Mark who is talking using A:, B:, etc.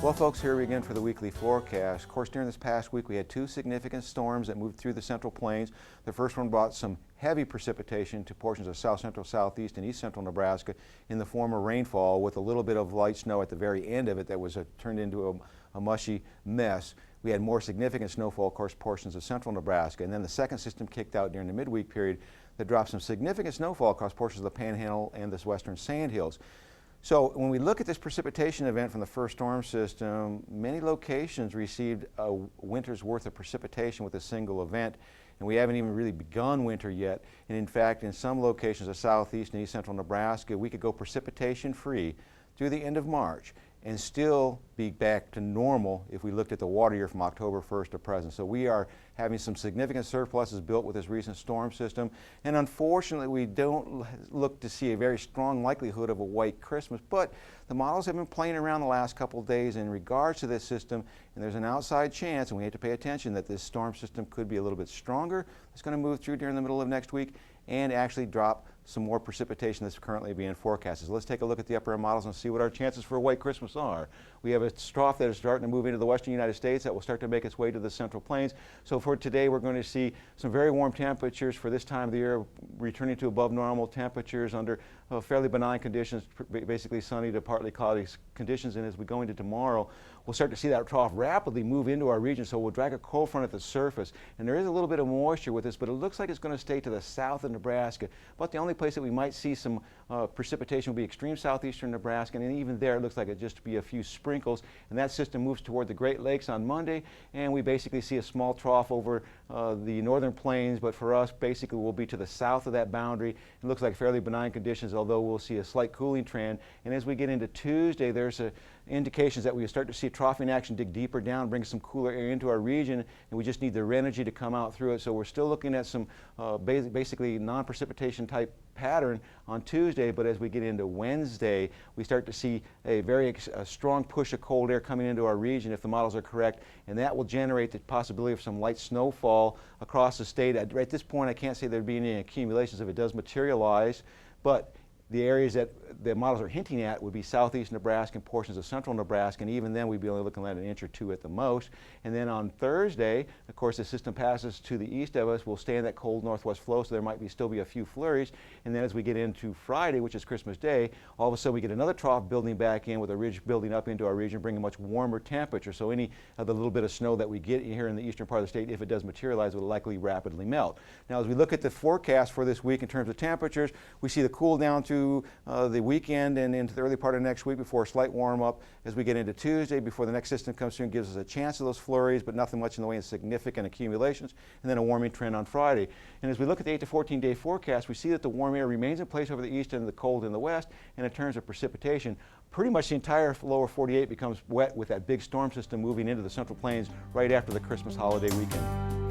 A: Well, folks, here we again for the weekly forecast. Of course, during this past week, we had two significant storms that moved through the Central Plains. The first one brought some heavy precipitation to portions of south central, southeast, and east central Nebraska in the form of rainfall, with a little bit of light snow at the very end of it that was turned into a mushy mess. We had more significant snowfall, of course, portions of central Nebraska. And then the second system kicked out during the midweek period that dropped some significant snowfall across portions of the Panhandle and the western Sandhills. So when we look at this precipitation event from the first storm system, many locations received a winter's worth of precipitation with a single event, and we haven't even really begun winter yet. And in fact, in some locations of southeast and east central Nebraska, we could go precipitation free through the end of March and still be back to normal if we looked at the water year from October 1st to present. So we are having some significant surpluses built with this recent storm system, and unfortunately we don't look to see a very strong likelihood of a white Christmas, but the models have been playing around the last couple of days in regards to this system, and there's an outside chance, and we have to pay attention, that this storm system could be a little bit stronger. It's going to move through during the middle of next week and actually drop some more precipitation that's currently being forecasted. So let's take a look at the upper air models and see what our chances for a white Christmas are. We have a trough that is starting to move into the western United States that will start to make its way to the Central Plains. So for today, we're going to see some very warm temperatures for this time of the year, returning to above normal temperatures under fairly benign conditions, basically sunny to partly cloudy conditions. And as we go into tomorrow, we'll start to see that trough rapidly move into our region, so we'll drag a cold front at the surface. And there is a little bit of moisture with this, but it looks like it's going to stay to the south of Nebraska. But the only place that we might see some precipitation will be extreme southeastern Nebraska, and even there it looks like it just be a few sprinkles. And that system moves toward the Great Lakes on Monday, and we basically see a small trough over the northern plains, but for us basically we'll be to the south of that boundary. It looks like fairly benign conditions, although we'll see a slight cooling trend. And as we get into Tuesday, there's indications that we start to see troughing action dig deeper down, bring some cooler air into our region, and we just need the energy to come out through it. So we're still looking at some basically non-precipitation type pattern on Tuesday, but as we get into Wednesday, we start to see a very strong push of cold air coming into our region if the models are correct, and that will generate the possibility of some light snowfall across the state. At this point, I can't say there'd be any accumulations if it does materialize, but the areas that the models are hinting at would be southeast Nebraska and portions of central Nebraska, and even then we'd be only looking at an inch or two at the most. And then on Thursday, of course, the system passes to the east of us. We'll stay in that cold northwest flow, so there might still be a few flurries. And then as we get into Friday, which is Christmas Day, all of a sudden we get another trough building back in with a ridge building up into our region, bringing much warmer temperature. So any of the little bit of snow that we get here in the eastern part of the state, if it does materialize, will likely rapidly melt. Now, as we look at the forecast for this week in terms of temperatures, we see the cool down to the weekend and into the early part of next week before a slight warm up as we get into Tuesday, before the next system comes through and gives us a chance of those flurries, but nothing much in the way of significant accumulations, and then a warming trend on Friday. And as we look at the 8 to 14 day forecast, we see that the warm air remains in place over the east and the cold in the west, and in terms of precipitation, pretty much the entire lower 48 becomes wet with that big storm system moving into the Central Plains right after the Christmas holiday weekend.